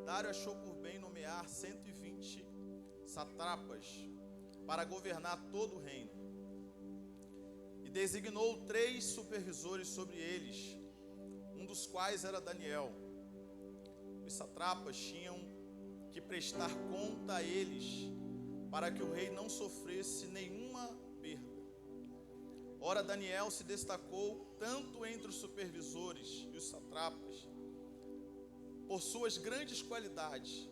Dário achou por bem nomear 120 satrapas para governar todo o reino. E designou 3 supervisores sobre eles, um dos quais era Daniel. Os satrapas tinham que prestar conta a eles, para que o rei não sofresse nenhuma perda. Ora, Daniel se destacou tanto entre os supervisores e os satrapas, por suas grandes qualidades,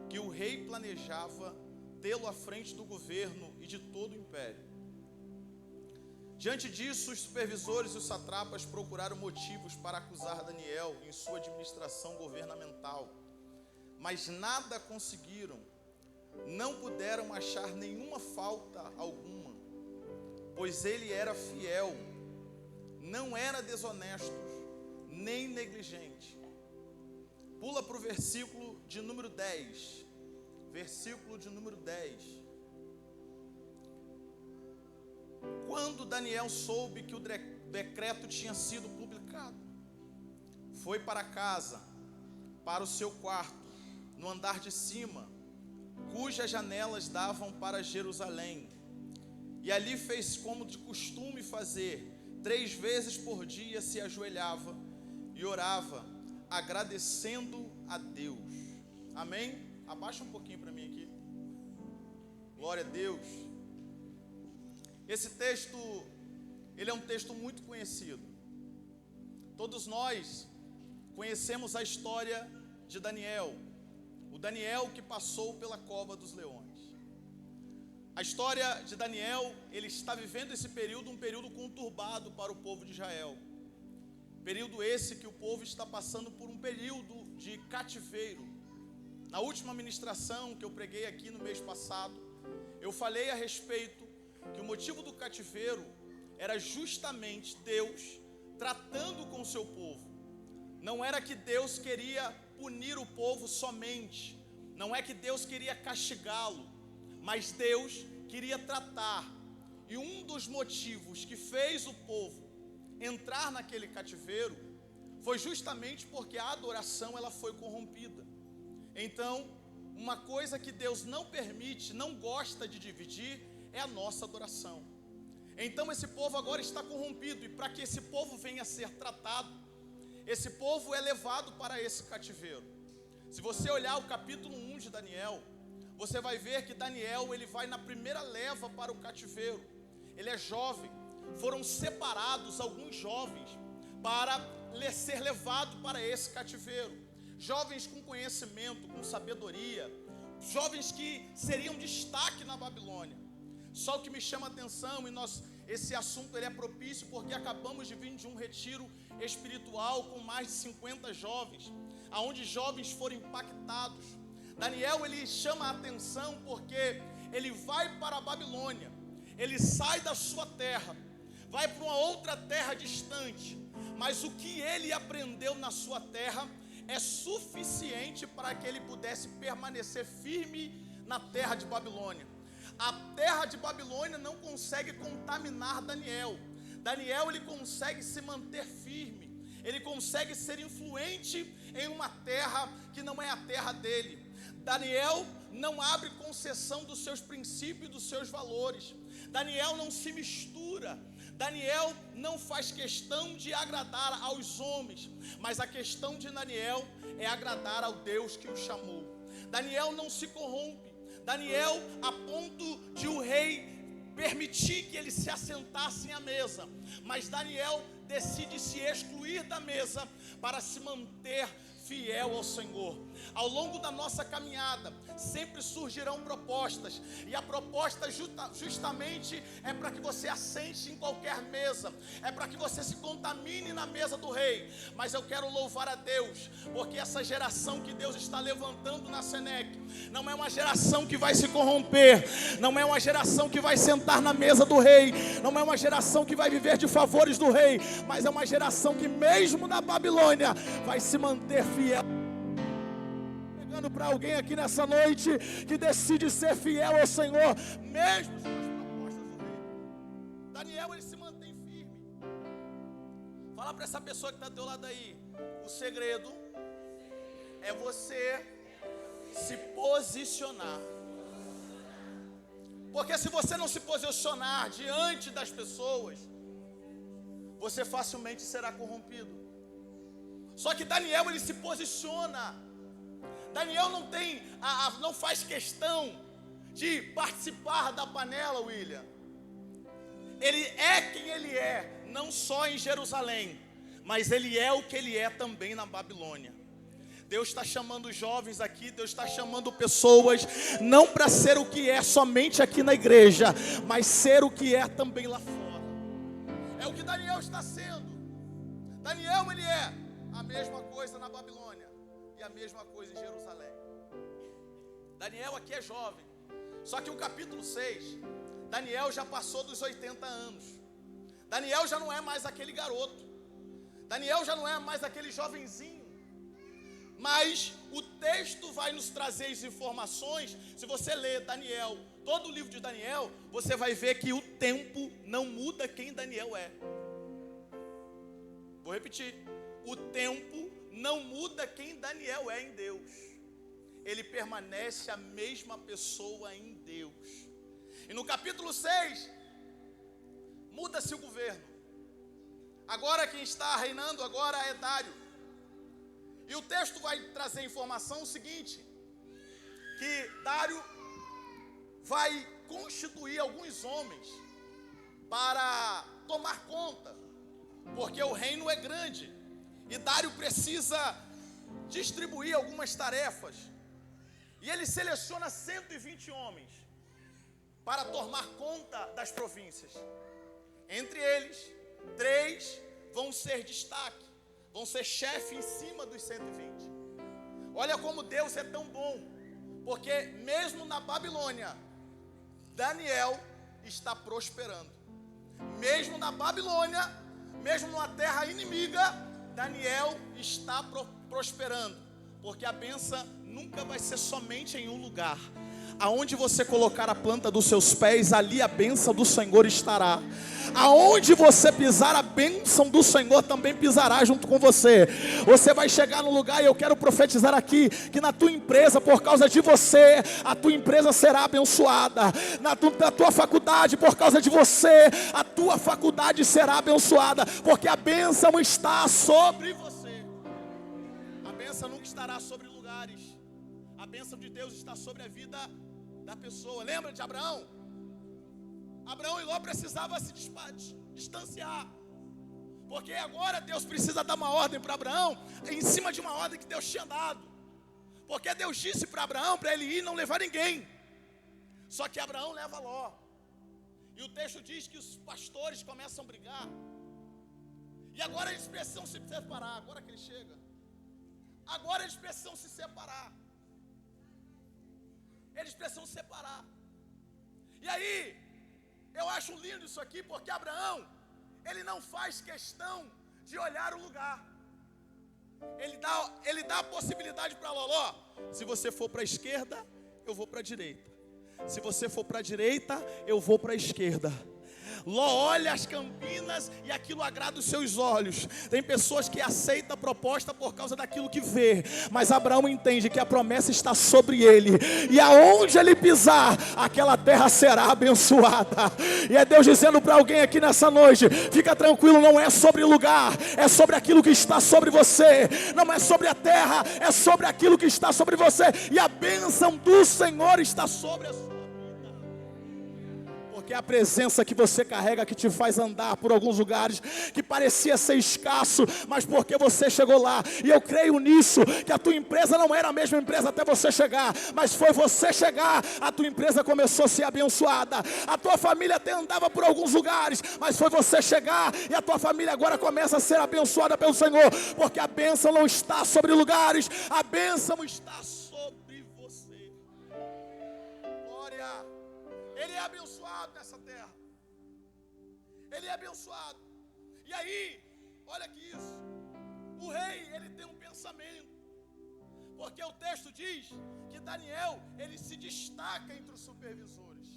que o rei planejava tê-lo à frente do governo e de todo o império. Diante disso, os supervisores e os satrapas procuraram motivos para acusar Daniel em sua administração governamental, mas nada conseguiram. Não puderam achar nenhuma falta alguma, pois ele era fiel, não era desonesto, nem negligente. Pula para o versículo de número 10. Versículo de número 10. Quando Daniel soube que o decreto tinha sido publicado, foi para casa, para o seu quarto, no andar de cima, cujas janelas davam para Jerusalém. E ali fez como de costume fazer, 3 vezes por dia se ajoelhava e orava, agradecendo a Deus. Amém? Abaixa um pouquinho para mim aqui. Glória a Deus. Esse texto, ele é um texto muito conhecido. Todos nós conhecemos a história de Daniel. O Daniel que passou pela cova dos leões. A história de Daniel, ele está vivendo esse período, um período conturbado para o povo de Israel. Período esse que o povo está passando por um período de cativeiro. Na última ministração que eu preguei aqui no mês passado, eu falei a respeito que o motivo do cativeiro era justamente Deus tratando com o seu povo. Não era que Deus queria punir o povo somente, não é que Deus queria castigá-lo, mas Deus queria tratar. E um dos motivos que fez o povo entrar naquele cativeiro foi justamente porque a adoração ela foi corrompida. Então, uma coisa que Deus não permite, não gosta de dividir, é a nossa adoração. Então esse povo agora está corrompido, e para que esse povo venha a ser tratado, esse povo é levado para esse cativeiro. Se você olhar o capítulo 1 de Daniel, você vai ver que Daniel, ele vai na primeira leva para o cativeiro. Ele é jovem, foram separados alguns jovens para ser levado para esse cativeiro. Jovens com conhecimento, com sabedoria, jovens que seriam destaque na Babilônia. Só o que me chama a atenção, e esse assunto ele é propício porque acabamos de vir de um retiro espiritual com mais de 50 jovens, aonde jovens foram impactados. Daniel, ele chama a atenção porque ele vai para a Babilônia, ele sai da sua terra, vai para uma outra terra distante, mas o que ele aprendeu na sua terra é suficiente para que ele pudesse permanecer firme na terra de Babilônia. A terra de Babilônia não consegue contaminar Daniel. Daniel, ele consegue se manter firme, ele consegue ser influente em uma terra que não é a terra dele. Daniel não abre concessão dos seus princípios e dos seus valores. Daniel não se mistura. Daniel não faz questão de agradar aos homens, mas a questão de Daniel é agradar ao Deus que o chamou. Daniel não se corrompe. Daniel, a ponto de o rei permitir que ele se assentasse à mesa, mas Daniel decide se excluir da mesa para se manter fiel ao Senhor. Ao longo da nossa caminhada, sempre surgirão propostas, e a proposta justamente é para que você assente em qualquer mesa, é para que você se contamine na mesa do rei. Mas eu quero louvar a Deus, porque essa geração que Deus está levantando na Senec, não é uma geração que vai se corromper, não é uma geração que vai sentar na mesa do rei, não é uma geração que vai viver de favores do rei, mas é uma geração que mesmo na Babilônia vai se manter fiel. Pregando para alguém aqui nessa noite que decide ser fiel ao Senhor, mesmo com as propostas do rei. Daniel, ele se mantém firme. Fala para essa pessoa que está do teu lado aí: o segredo é você se posicionar. Porque se você não se posicionar diante das pessoas, você facilmente será corrompido. Só que Daniel, ele se posiciona. Daniel não faz questão de participar da panela, William. Ele é quem ele é, não só em Jerusalém, mas ele é o que ele é também na Babilônia. Deus está chamando jovens aqui, Deus está chamando pessoas, não para ser o que é somente aqui na igreja, mas ser o que é também lá fora. É o que Daniel está sendo. Daniel, ele é a mesma coisa na Babilônia e a mesma coisa em Jerusalém. Daniel aqui é jovem, só que o capítulo 6, Daniel já passou dos 80 anos. Daniel já não é mais aquele garoto. Daniel já não é mais aquele jovenzinho. Mas o texto vai nos trazer as informações. Se você ler Daniel, todo o livro de Daniel, você vai ver que o tempo não muda quem Daniel é. Vou repetir. O tempo não muda quem Daniel é em Deus. Ele permanece a mesma pessoa em Deus. E no capítulo 6, muda-se o governo. Agora quem está reinando agora é Dário. E o texto vai trazer informação o seguinte, que Dário vai constituir alguns homens para tomar conta, porque o reino é grande, e Dário precisa distribuir algumas tarefas, e ele seleciona 120 homens para tomar conta das províncias. Entre eles, 3 vão ser destaque, vão ser chefe em cima dos 120. Olha como Deus é tão bom, porque mesmo na Babilônia, Daniel está prosperando. Mesmo na Babilônia, mesmo numa terra inimiga, Daniel está prosperando, porque a bênção nunca vai ser somente em um lugar. Aonde você colocar a planta dos seus pés, ali a bênção do Senhor estará. Aonde você pisar, a bênção do Senhor também pisará junto com você. Você vai chegar no lugar, e eu quero profetizar aqui, que na tua empresa, por causa de você, a tua empresa será abençoada. Na tua faculdade, por causa de você, a tua faculdade será abençoada, porque a bênção está sobre você. A bênção nunca estará sobre lugares. A bênção de Deus está sobre a vida da pessoa. Lembra de Abraão? Abraão e Ló precisavam se distanciar, porque agora Deus precisa dar uma ordem para Abraão, em cima de uma ordem que Deus tinha dado, porque Deus disse para Abraão, para ele ir e não levar ninguém. Só que Abraão leva Ló, e o texto diz que os pastores começam a brigar, e agora eles precisam se separar. Agora que ele chega, agora eles precisam se separar. Eles precisam se separar. E aí, eu acho lindo isso aqui, porque Abraão, ele não faz questão de olhar o lugar. Ele dá a possibilidade para Ló: se você for para a esquerda, eu vou para a direita. Se você for para a direita, eu vou para a esquerda. Ló olha as campinas e aquilo agrada os seus olhos. Tem pessoas que aceitam a proposta por causa daquilo que vê, mas Abraão entende que a promessa está sobre ele, e aonde ele pisar, aquela terra será abençoada. E é Deus dizendo para alguém aqui nessa noite: fica tranquilo, não é sobre lugar, é sobre aquilo que está sobre você. Não é sobre a terra, é sobre aquilo que está sobre você. E a bênção do Senhor está sobre a sua vida. Porque é a presença que você carrega que te faz andar por alguns lugares que parecia ser escasso, mas porque você chegou lá. E eu creio nisso, que a tua empresa não era a mesma empresa até você chegar, mas foi você chegar, a tua empresa começou a ser abençoada. A tua família até andava por alguns lugares, mas foi você chegar, e a tua família agora começa a ser abençoada pelo Senhor, porque a bênção não está sobre lugares, a bênção está sobre você. Glória. Ele é abençoado nessa terra. Ele é abençoado. E aí, olha que isso. O rei, ele tem um pensamento. Porque o texto diz que Daniel, ele se destaca entre os supervisores.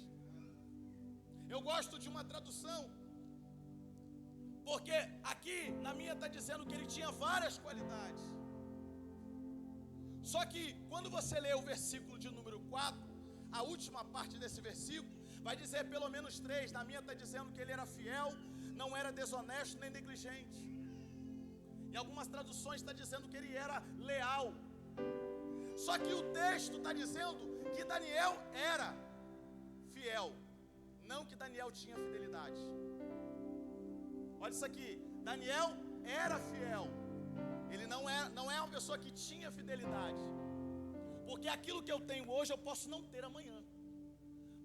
Eu gosto de uma tradução, porque aqui na minha está dizendo que ele tinha várias qualidades. Só que quando você lê o versículo de número 4, a última parte desse versículo, vai dizer pelo menos 3. Na minha está dizendo que ele era fiel, não era desonesto nem negligente. Em algumas traduções está dizendo que ele era leal. Só que o texto está dizendo que Daniel era fiel, não que Daniel tinha fidelidade. Olha isso aqui, Daniel era fiel. Ele não é uma pessoa que tinha fidelidade. Porque aquilo que eu tenho hoje eu posso não ter amanhã.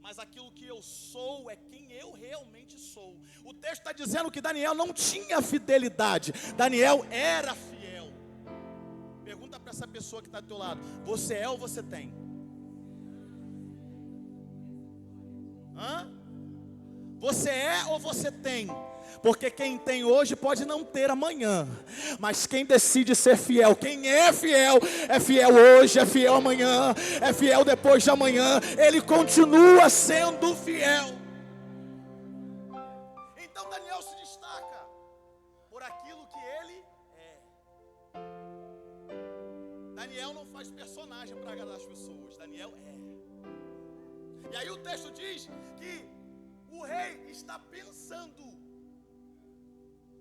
Mas aquilo que eu sou é quem eu realmente sou. O texto está dizendo que Daniel não tinha fidelidade. Daniel era fiel. Pergunta para essa pessoa que está do teu lado: você é ou você tem? Você é ou você tem? Porque quem tem hoje pode não ter amanhã, mas quem decide ser fiel, quem é fiel hoje, é fiel amanhã, é fiel depois de amanhã, ele continua sendo fiel. Então Daniel se destaca por aquilo que ele é. Daniel não faz personagem para agradar as pessoas, Daniel é. E aí o texto diz que o rei está pensando.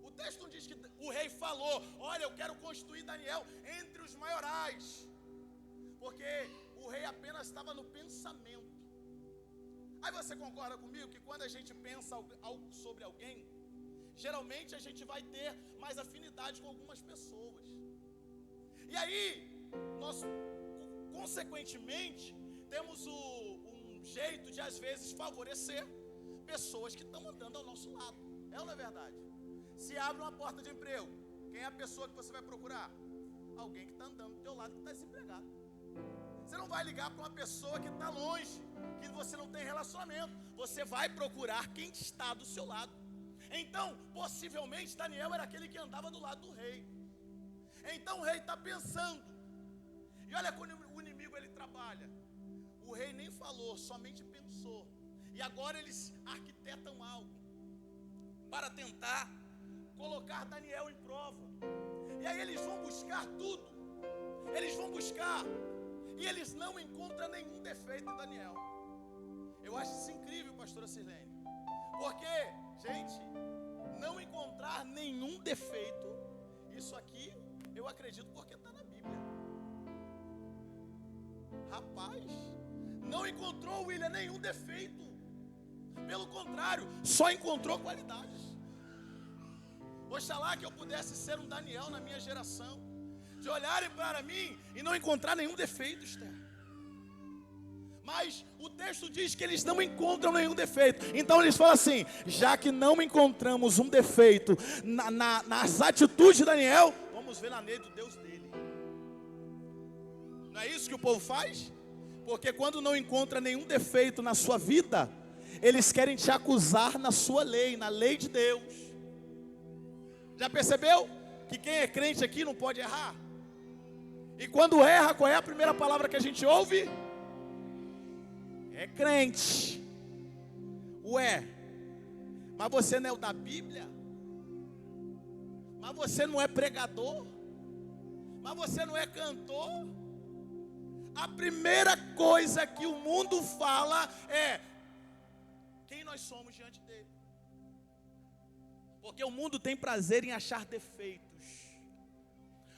O texto não diz que o rei falou: olha, eu quero constituir Daniel entre os maiorais, porque o rei apenas estava no pensamento. Aí você concorda comigo que quando a gente pensa algo sobre alguém, geralmente a gente vai ter mais afinidade com algumas pessoas. E aí, nós, consequentemente, temos um jeito de às vezes favorecer pessoas que estão andando ao nosso lado. É ou não é verdade? Se abre uma porta de emprego, quem é a pessoa que você vai procurar? Alguém que está andando do teu lado, que está desempregado. Você não vai ligar para uma pessoa que está longe, que você não tem relacionamento. Você vai procurar quem está do seu lado. Então, possivelmente, Daniel era aquele que andava do lado do rei. Então o rei está pensando. E olha como o inimigo ele trabalha. O rei nem falou, somente pensou. E agora eles arquitetam algo para tentar colocar Daniel em prova. E aí eles vão buscar tudo. Eles vão buscar. E eles não encontram nenhum defeito em Daniel. Eu acho isso incrível, pastora Sirlene. Porque, gente, não encontrar nenhum defeito, isso aqui eu acredito porque está na Bíblia. Rapaz, não encontrou, William, nenhum defeito. Pelo contrário, só encontrou qualidades. Oxalá que eu pudesse ser um Daniel na minha geração, de olharem para mim e não encontrar nenhum defeito, Esther. Mas o texto diz que eles não encontram nenhum defeito. Então eles falam assim: já que não encontramos um defeito nas atitudes de Daniel, vamos ver na lei do Deus dele. Não é isso que o povo faz? Porque quando não encontra nenhum defeito na sua vida, eles querem te acusar na sua lei, na lei de Deus. Já percebeu que quem é crente aqui não pode errar? E quando erra, qual é a primeira palavra que a gente ouve? É crente. Ué, mas você não é o da Bíblia? Mas você não é pregador? Mas você não é cantor? A primeira coisa que o mundo fala é quem nós somos diante dele. Porque o mundo tem prazer em achar defeitos.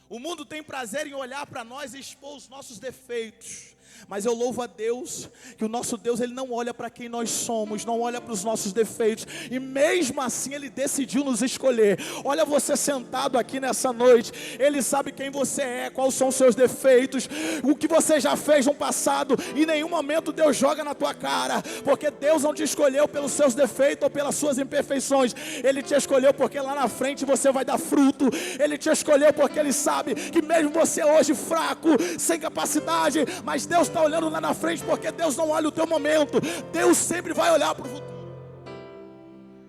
O mundo tem prazer em olhar para nós e expor os nossos defeitos. Mas eu louvo a Deus, que o nosso Deus, Ele não olha para quem nós somos, não olha para os nossos defeitos, e mesmo assim Ele decidiu nos escolher. Olha você sentado aqui nessa noite, Ele sabe quem você é, quais são os seus defeitos, o que você já fez no passado, e em nenhum momento Deus joga na tua cara, porque Deus não te escolheu pelos seus defeitos ou pelas suas imperfeições. Ele te escolheu porque lá na frente você vai dar fruto. Ele te escolheu porque Ele sabe que mesmo você hoje fraco, sem capacidade, mas Deus está olhando lá na frente, porque Deus não olha o teu momento, Deus sempre vai olhar para o futuro.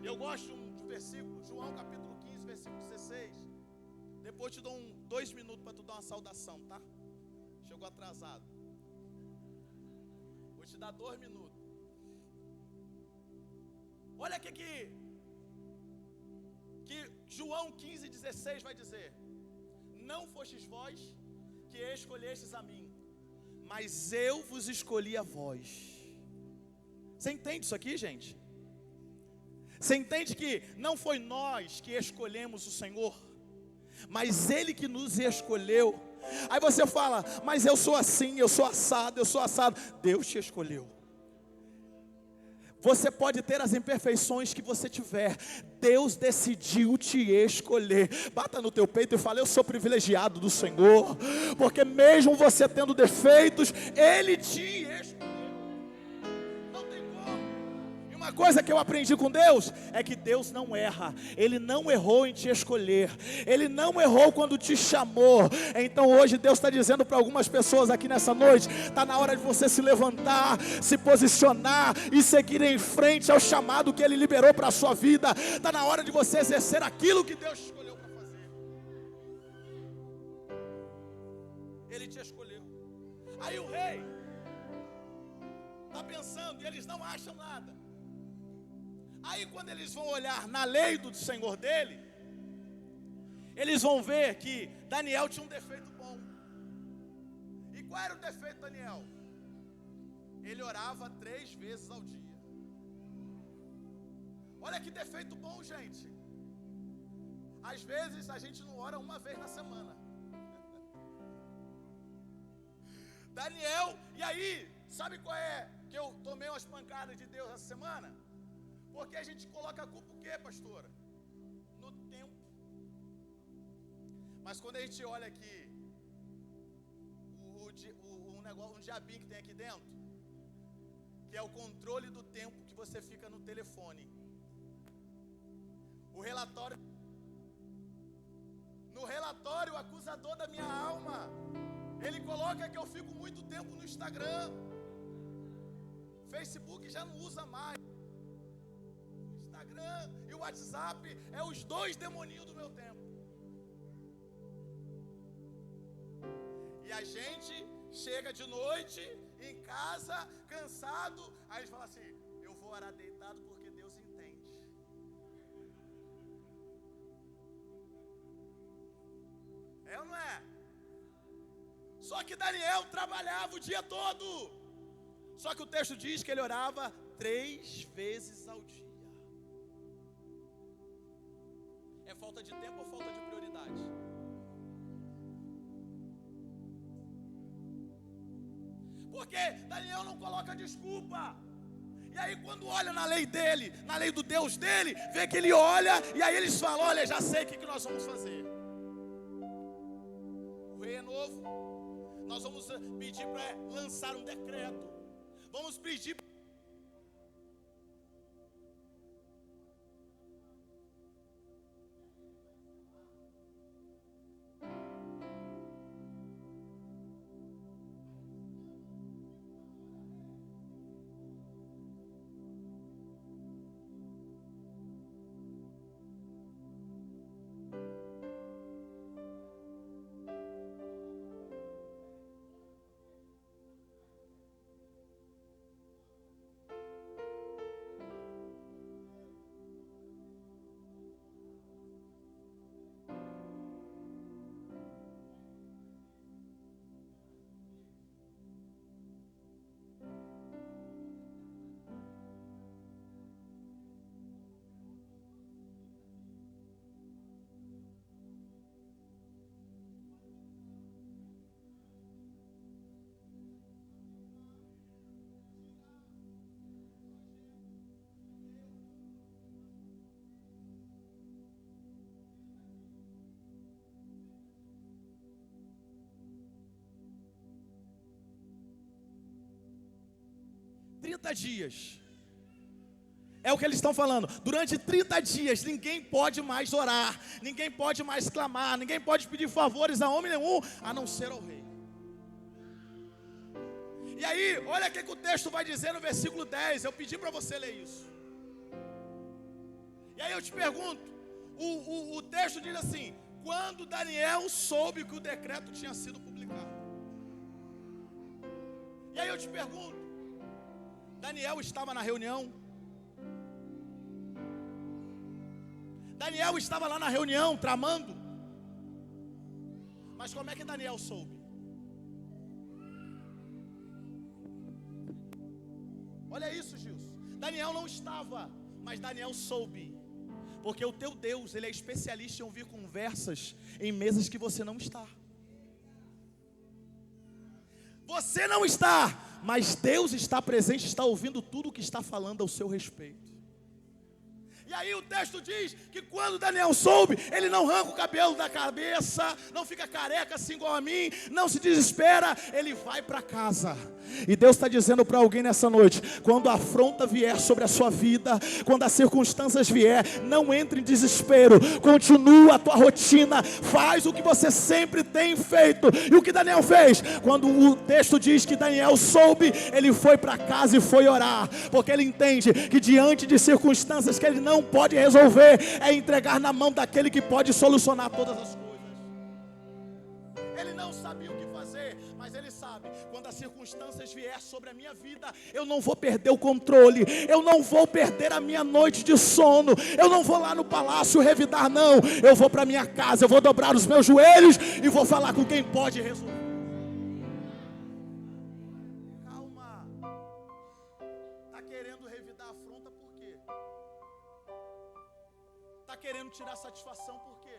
Eu gosto de um versículo, João capítulo 15, versículo 16. Depois te dou 2 minutos para tu dar uma saudação, tá? Chegou atrasado. Vou te dar 2 minutos. Olha aqui que João 15, 16 vai dizer: não fostes vós que escolhestes a mim, mas eu vos escolhi a vós. Você entende isso aqui, gente? Você entende que não foi nós que escolhemos o Senhor, mas Ele que nos escolheu. Aí você fala, mas eu sou assim, eu sou assado. Deus te escolheu. Você pode ter as imperfeições que você tiver, Deus decidiu te escolher. Bata no teu peito e fala, eu sou privilegiado do Senhor, porque mesmo você tendo defeitos, Ele te escolheu. Não tem como. E uma coisa que eu aprendi com Deus, é que Deus não erra. Ele não errou em te escolher, Ele não errou quando te chamou. Então hoje Deus está dizendo para algumas pessoas aqui nessa noite, está na hora de você se levantar, se posicionar e seguir em frente ao chamado que Ele liberou para a sua vida. Está na hora de você exercer aquilo que Deus escolheu para fazer. Ele te escolheu. Aí o rei está pensando e eles não acham nada. Aí quando eles vão olhar na lei do Senhor dele, eles vão ver que Daniel tinha um defeito bom. E qual era o defeito de Daniel? Ele orava 3 vezes ao dia. Olha que defeito bom, gente. Às vezes a gente não ora uma vez na semana. Daniel, e aí, sabe qual é? Que eu tomei umas pancadas de Deus essa semana? Porque a gente coloca a culpa o quê, pastora? No tempo. Mas quando a gente olha aqui, um diabinho que tem aqui dentro, que é o controle do tempo que você fica no telefone. No relatório, o acusador da minha alma, ele coloca que eu fico muito tempo no Instagram. Facebook já não usa mais. Instagram e o WhatsApp é os 2 demoninhos do meu tempo. E a gente chega de noite em casa, cansado, aí a gente fala assim, eu vou orar deitado porque Deus entende. É ou não é? Só que Daniel trabalhava o dia todo. Só que o texto diz que ele orava 3 vezes ao dia. É falta de tempo ou falta de prioridade? Porque Daniel não coloca desculpa. E aí quando olha na lei dele, na lei do Deus dele, vê que ele olha e aí eles falam, olha, já sei o que nós vamos fazer. O rei é novo. Nós vamos pedir para lançar um decreto. Vamos pedir. Dias. É o que eles estão falando. Durante 30 dias ninguém pode mais orar, ninguém pode mais clamar, ninguém pode pedir favores a homem nenhum, a não ser ao rei. E aí, olha o que o texto vai dizer no versículo 10. Eu pedi para você ler isso. E aí eu te pergunto, o texto diz assim: quando Daniel soube que o decreto tinha sido publicado. E aí eu te pergunto, Daniel estava na reunião? Daniel estava lá na reunião, tramando. Mas como é que Daniel soube? Olha isso, Gilson. Daniel não estava, mas Daniel soube. Porque o teu Deus, Ele é especialista em ouvir conversas em mesas que você não está. Você não está, mas Deus está presente, está ouvindo tudo o que está falando ao seu respeito. E aí o texto diz que quando Daniel soube, ele não arranca o cabelo da cabeça, não fica careca assim igual a mim, não se desespera, ele vai para casa. E Deus está dizendo para alguém nessa noite: quando a afronta vier sobre a sua vida, quando as circunstâncias vier, não entre em desespero, continua a tua rotina, faz o que você sempre tem feito. E o que Daniel fez? Quando o texto diz que Daniel soube, ele foi para casa e foi orar, porque ele entende que diante de circunstâncias que ele não pode resolver, é entregar na mão daquele que pode solucionar todas as coisas. Ele não sabia o que fazer, mas ele sabe: quando as circunstâncias vier sobre a minha vida, eu não vou perder o controle, eu não vou perder a minha noite de sono, eu não vou lá no palácio revidar, não, eu vou para minha casa, eu vou dobrar os meus joelhos e vou falar com quem pode resolver. Calma, está querendo revidar a afronta por quê? Está querendo tirar satisfação por quê?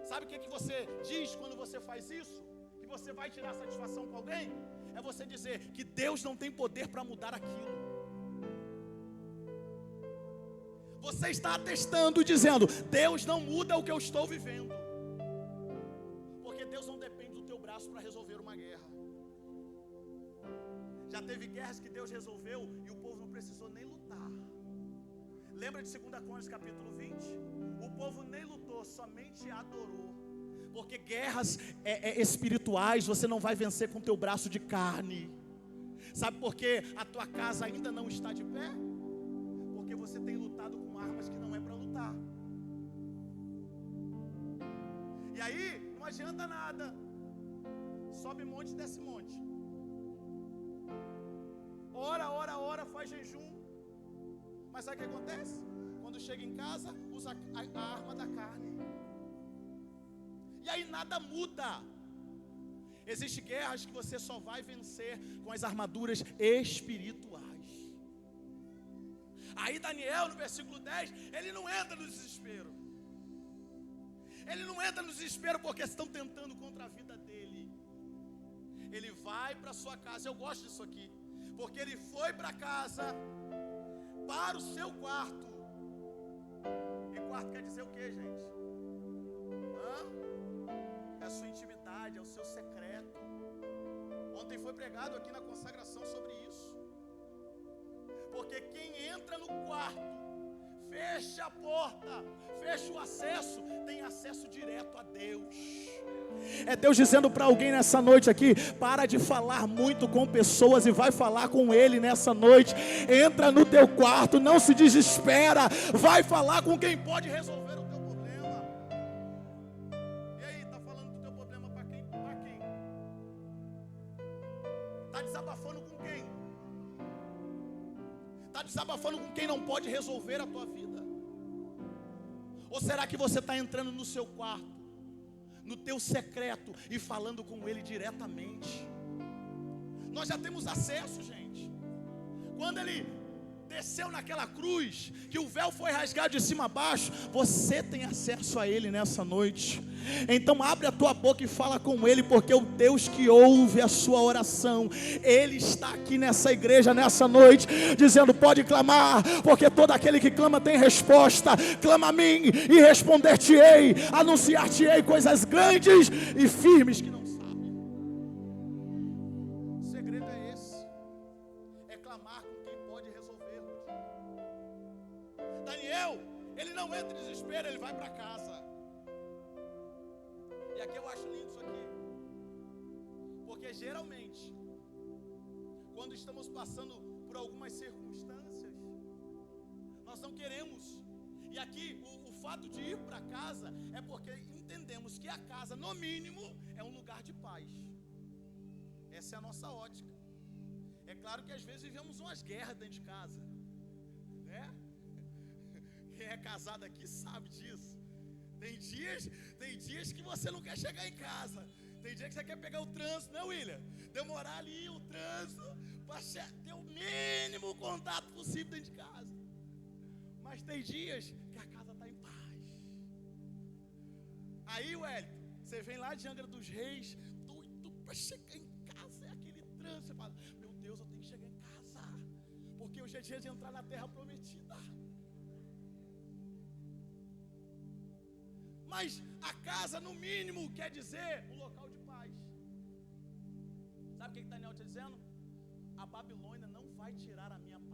Sabe o que você diz quando você faz isso? Que você vai tirar satisfação com alguém? É você dizer que Deus não tem poder para mudar aquilo. Você está atestando e dizendo: Deus não muda o que eu estou vivendo. Porque Deus não depende do teu braço para resolver uma guerra. Já teve guerras que Deus resolveu e o povo não precisou nem lutar. Lembra de 2 Crônicas capítulo 20? O povo nem lutou, somente adorou. Porque guerras espirituais você não vai vencer com o teu braço de carne. Sabe por que a tua casa ainda não está de pé? Porque você tem lutado com armas que não é para lutar. E aí, não adianta nada. Sobe monte e desce monte. Ora, faz jejum. Mas sabe o que acontece? Quando chega em casa, usa a arma da carne. E aí nada muda. Existem guerras que você só vai vencer com as armaduras espirituais. Aí Daniel, no versículo 10, ele não entra no desespero. Ele não entra no desespero porque estão tentando contra a vida dele. Ele vai para sua casa. Eu gosto disso aqui, porque ele foi para casa, para o seu quarto. E quarto quer dizer o que, gente? É a sua intimidade, é o seu secreto. Ontem foi pregado aqui na consagração sobre isso. Porque quem entra no quarto, fecha a porta, fecha o acesso, tem acesso direto a Deus. É Deus dizendo para alguém nessa noite aqui: para de falar muito com pessoas e vai falar com Ele nessa noite. Entra no teu quarto, não se desespera, vai falar com quem pode resolver o teu problema. E aí, está falando do teu problema para quem? Para quem? Está desabafando com quem? Está desabafando com quem não pode resolver a tua vida? Ou será que você está entrando no seu quarto, no teu secreto, e falando com Ele diretamente? Nós já temos acesso, gente. Quando Ele desceu naquela cruz, que o véu foi rasgado de cima a baixo, você tem acesso a Ele nessa noite. Então abre a tua boca e fala com Ele, porque o Deus que ouve a sua oração, Ele está aqui nessa igreja nessa noite, dizendo: pode clamar, porque todo aquele que clama tem resposta. Clama a mim e responder-te-ei, anunciar-te-ei coisas grandes e firmes que não sabe. O segredo é esse, é clamar com quem pode resolver. Daniel, ele não entra em desespero, ele vai para casa. E aqui eu acho lindo isso aqui, porque geralmente, quando estamos passando por algumas circunstâncias, nós não queremos. E aqui o fato de ir para casa é porque entendemos que a casa, no mínimo, é um lugar de paz. Essa é a nossa ótica. É claro que às vezes vivemos umas guerras dentro de casa, né? Quem é casado aqui sabe disso. Tem dias que você não quer chegar em casa. Tem dia que você quer pegar o trânsito, né, William? Demorar ali o trânsito para ter o mínimo contato possível dentro de casa. Mas tem dias que a casa está em paz. Aí, Wellington, você vem lá de Angra dos Reis, doido para chegar em casa, é aquele trânsito. Você fala, meu Deus, eu tenho que chegar em casa, porque hoje é dia de entrar na terra prometida. Mas a casa, no mínimo, quer dizer um local de paz. Sabe o que Daniel está dizendo? A Babilônia não vai tirar a minha paz.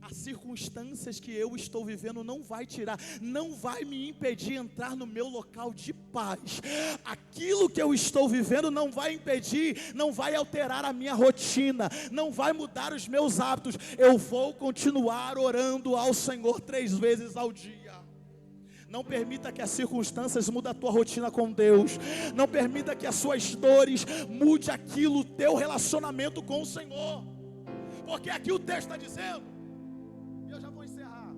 As circunstâncias que eu estou vivendo não vai tirar, não vai me impedir de entrar no meu local de paz. Aquilo que eu estou vivendo não vai impedir, não vai alterar a minha rotina, não vai mudar os meus hábitos. Eu vou continuar orando ao Senhor 3 vezes ao dia. Não permita que as circunstâncias mudem a tua rotina com Deus. Não permita que as suas dores mude aquilo, teu relacionamento com o Senhor. Porque aqui o texto está dizendo, e eu já vou encerrar.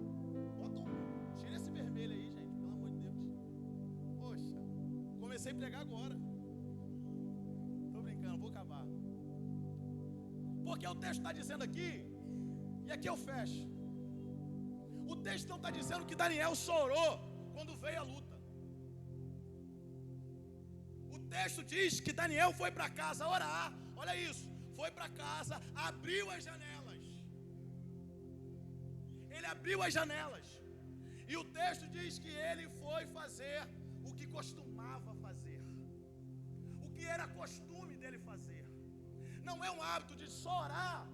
Tira esse vermelho aí, gente, pelo amor de Deus. Poxa, comecei a pregar agora. Estou brincando, vou acabar. Porque o texto está dizendo aqui, e aqui eu fecho. O texto não está dizendo que Daniel chorou quando veio a luta. O texto diz que Daniel foi para casa orar. Olha isso, foi para casa, abriu as janelas. Ele abriu as janelas. E o texto diz que ele foi fazer o que costumava fazer, o que era costume dele fazer. Não é um hábito de só orar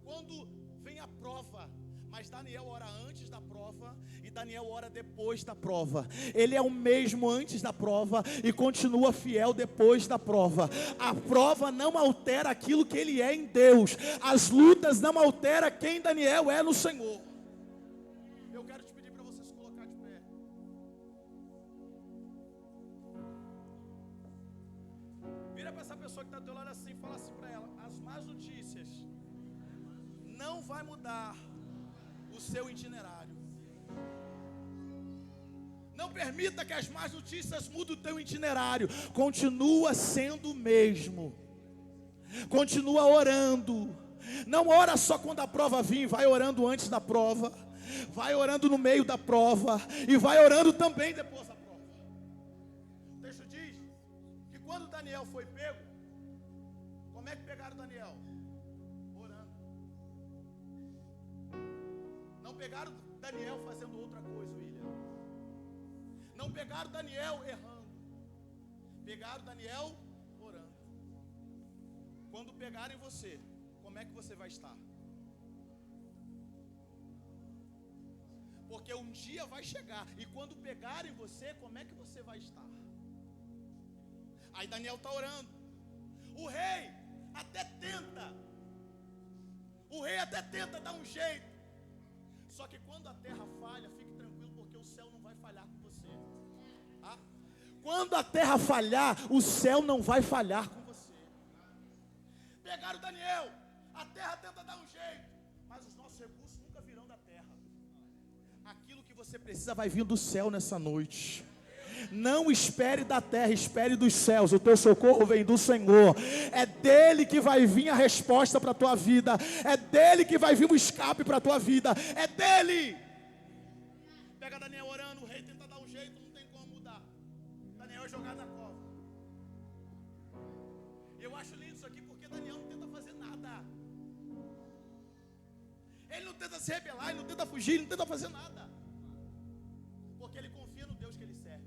quando vem a prova. Mas Daniel ora antes da prova e Daniel ora depois da prova. Ele é o mesmo antes da prova e continua fiel depois da prova. A prova não altera aquilo que ele é em Deus. As lutas não alteram quem Daniel é no Senhor. Eu quero te pedir para você se colocar de pé. Vira para essa pessoa que está do teu lado assim e fala assim para ela: as más notícias não vai mudar o seu itinerário. Não permita que as más notícias mudem o teu itinerário. Continua sendo o mesmo. Continua orando. Não ora só quando a prova vir, vai orando antes da prova, vai orando no meio da prova e vai orando também depois da prova. O texto diz que quando Daniel foi pego, como é que pegaram Daniel? Não pegaram Daniel fazendo outra coisa, William. Não pegaram Daniel errando. Pegaram Daniel orando. Quando pegarem você, como é que você vai estar? Porque um dia vai chegar. E quando pegarem você, como é que você vai estar? Aí Daniel está orando. O rei até tenta. O rei até tenta dar um jeito. Só que quando a terra falha, fique tranquilo, porque o céu não vai falhar com você. Ah? Quando a terra falhar, o céu não vai falhar com você. Pegaram Daniel, a terra tenta dar um jeito, mas os nossos recursos nunca virão da terra. Aquilo que você precisa vai vir do céu nessa noite. Não espere da terra, espere dos céus. O teu socorro vem do Senhor. É dele que vai vir a resposta para a tua vida. É dele que vai vir o escape para a tua vida. É dele. Pega Daniel orando, o rei tenta dar um jeito, não tem como mudar. Daniel é jogado na cova. Eu acho lindo isso aqui porque Daniel não tenta fazer nada. Ele não tenta se rebelar, ele não tenta fugir, ele não tenta fazer nada. Porque ele confia no Deus que ele serve.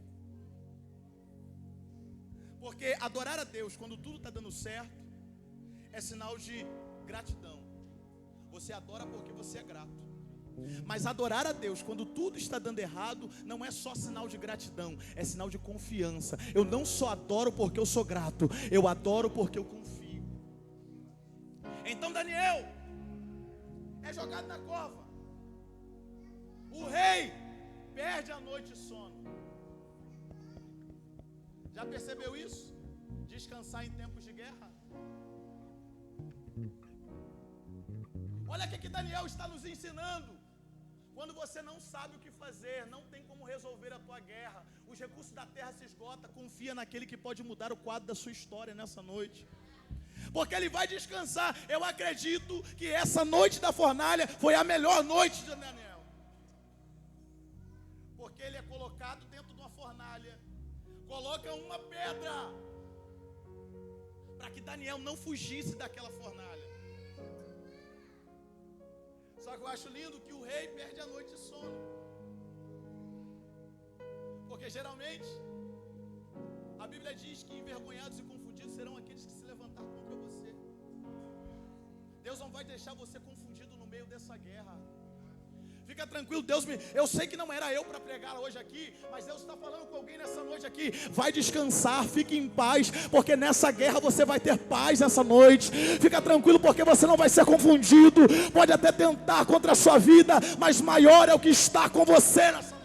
Porque adorar a Deus quando tudo está dando certo é sinal de gratidão. Você adora porque você é grato. Mas adorar a Deus quando tudo está dando errado não é só sinal de gratidão, é sinal de confiança. Eu não só adoro porque eu sou grato, eu adoro porque eu confio. Então Daniel é jogado na cova. O rei perde a noite de sono. Já percebeu isso? Descansar em tempos de guerra. Olha o que Daniel está nos ensinando. Quando você não sabe o que fazer, não tem como resolver a tua guerra, os recursos da terra se esgotam, confia naquele que pode mudar o quadro da sua história nessa noite. porque ele vai descansar. Eu acredito que essa noite da fornalha foi a melhor noite de Daniel, porque ele é colocado dentro de uma fornalha, coloca uma pedra para que Daniel não fugisse daquela fornalha. Só que eu acho lindo que o rei perde a noite de sono, porque geralmente a Bíblia diz que envergonhados e confundidos serão aqueles que se levantar contra você. Deus não vai deixar você confundido no meio dessa guerra. Fica tranquilo, eu sei que não era eu para pregar hoje aqui, mas Deus está falando com alguém nessa noite aqui. Vai descansar, fique em paz, porque nessa guerra você vai ter paz essa noite. Fica tranquilo, porque você não vai ser confundido. Pode até tentar contra a sua vida, mas maior é o que está com você nessa noite.